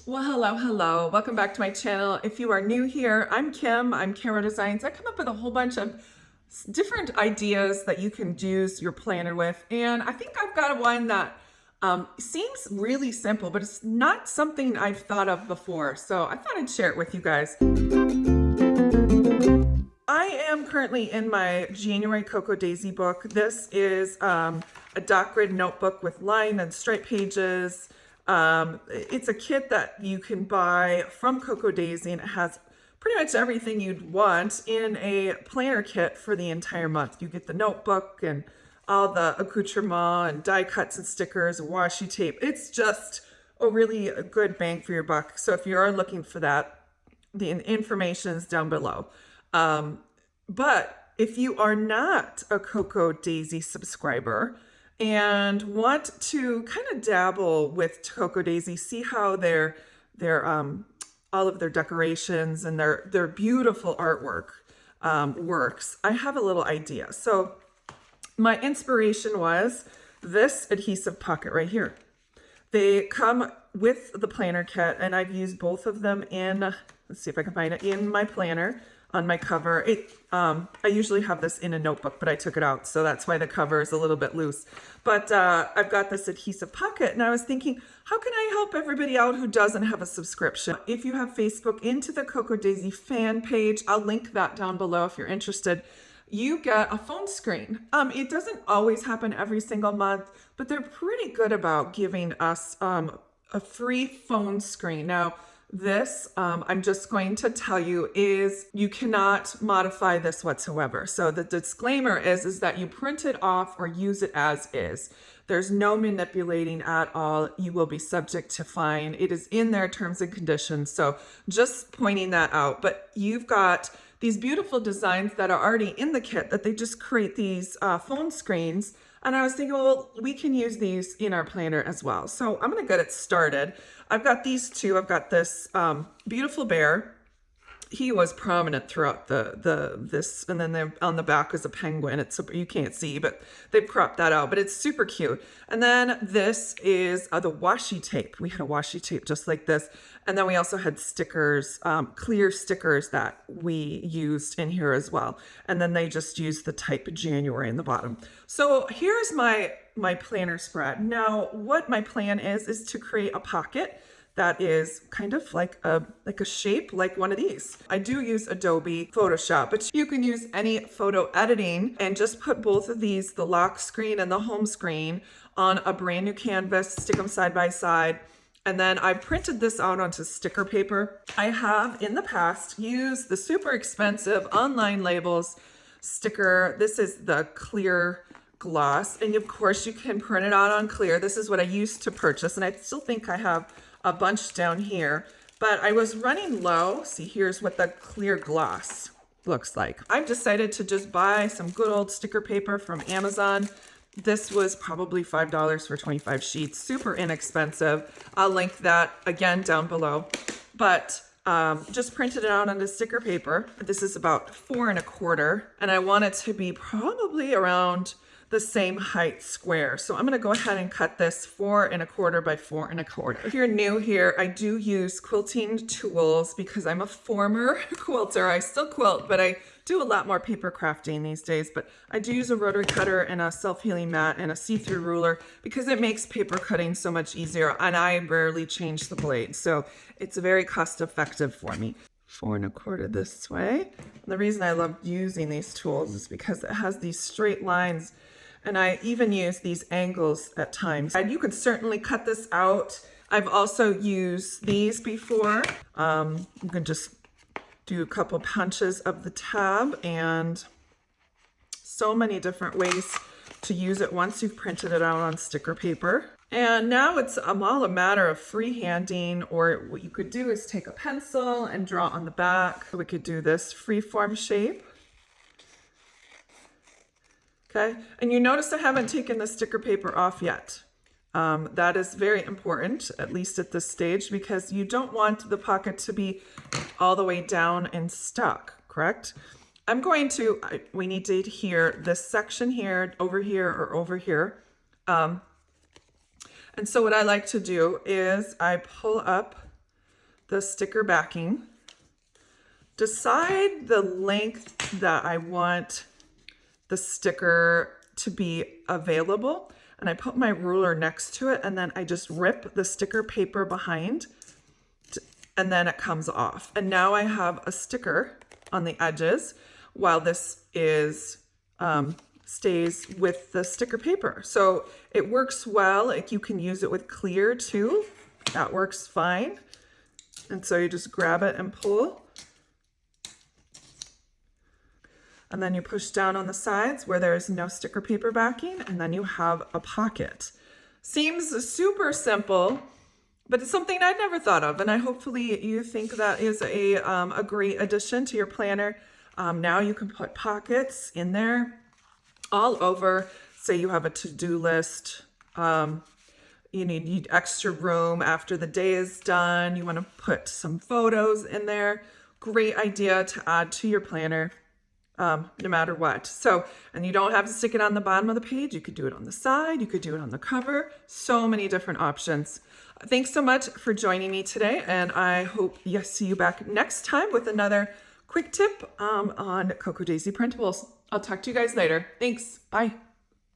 Well, hello. Welcome back to my channel. If you are new here, I'm Kim. I'm KRODesigns. I come up with a whole bunch of different ideas that you can use your planner with. And I think I've got one that seems really simple, but it's not something I've thought of before. So I thought I'd share it with you guys. I am currently in my January Cocoa Daisy book. This is a dot grid notebook with line and stripe pages. It's a kit that you can buy from Cocoa Daisy, and it has pretty much everything you'd want in a planner kit for the entire month. You get the notebook and all the accoutrement and die cuts and stickers and washi tape. It's just a really good bang for your buck. So if you are looking for that, the information is down below. But if you are not a Cocoa Daisy subscriber and want to kind of dabble with Cocoa Daisy, see how their all of their decorations and their beautiful artwork works, I have a little idea. So my inspiration was this adhesive pocket right here. They come with the planner kit, and I've used both of them in, let's see if I can find it, in my planner on my cover. I usually have this in a notebook, but I took it out, so that's why the cover is a little bit loose. But I've got this adhesive pocket, and I was thinking, how can I help everybody out who doesn't have a subscription? If you have Facebook, into the Cocoa Daisy fan page, I'll link that down below if you're interested. You get a phone screen. It doesn't always happen every single month, but they're pretty good about giving us a free phone screen. Now, this, I'm just going to tell you, is you cannot modify this whatsoever. So the disclaimer is that you print it off or use it as is. There's no manipulating at all. You will be subject to fine. It is in their terms and conditions. So just pointing that out. But you've got these beautiful designs that are already in the kit that they just create these phone screens. And I was thinking, well, we can use these in our planner as well. So I'm going to get it started. I've got these two. I've got this beautiful bear. He was prominent throughout this, and then on the back is a penguin. You can't see, but they've cropped that out, but it's super cute. And then this is the washi tape. We had a washi tape just like this. And then we also had stickers, clear stickers that we used in here as well. And then they just used the type January in the bottom. So here's my planner spread. Now, what my plan is to create a pocket that is kind of like a shape like one of these. I do use Adobe Photoshop, but you can use any photo editing and just put both of these, the lock screen and the home screen, on a brand new canvas, stick them side by side. And then I printed this out onto sticker paper. I have in the past used the super expensive online labels sticker. This is the clear gloss. And of course you can print it out on clear. This is what I used to purchase. And I still think I have a bunch down here, but I was running low. See, here's what the clear gloss looks like. I've decided to just buy some good old sticker paper from Amazon. This was probably $5 for 25 sheets, super inexpensive. I'll link that again down below, but just printed it out on the sticker paper. This is about 4 1/4, and I want it to be probably around the same height square. So I'm going to go ahead and cut this 4 1/4 by 4 1/4. If you're new here, I do use Quilting Tools because I'm a former quilter. I still quilt, but I do a lot more paper crafting these days. But I do use a rotary cutter and a self-healing mat and a see-through ruler because it makes paper cutting so much easier, and I rarely change the blade. So it's very cost-effective for me. 4 1/4 this way. And the reason I love using these tools is because it has these straight lines, and I even use these angles at times. And you could certainly cut this out. I've also used these before. You can just do a couple punches of the tab, and so many different ways to use it once you've printed it out on sticker paper. And now it's all a matter of freehanding, or what you could do is take a pencil and draw on the back. We could do this freeform shape. Okay, and you notice I haven't taken the sticker paper off yet. That is very important, at least at this stage, because you don't want the pocket to be all the way down and stuck, correct? We need to adhere this section here, over here, or over here. And so what I like to do is I pull up the sticker backing, decide the length that I want the sticker to be available, and I put my ruler next to it, and then I just rip the sticker paper behind, and then it comes off. And now I have a sticker on the edges while this is stays with the sticker paper. So it works well. Like, you can use it with clear too. That works fine. And so you just grab it and pull. And then you push down on the sides where there is no sticker paper backing, and then you have a pocket. Seems super simple, but it's something I'd never thought of, and hopefully you think that is a great addition to your planner. Now you can put pockets in there all over. Say you have a to-do list, you need extra room after the day is done, you want to put some photos in there. Great idea to add to your planner. No matter what. So, and you don't have to stick it on the bottom of the page. You could do it on the side. You could do it on the cover. So many different options. Thanks so much for joining me today. And I hope I see you back next time with another quick tip on Cocoa Daisy printables. I'll talk to you guys later. Thanks. Bye.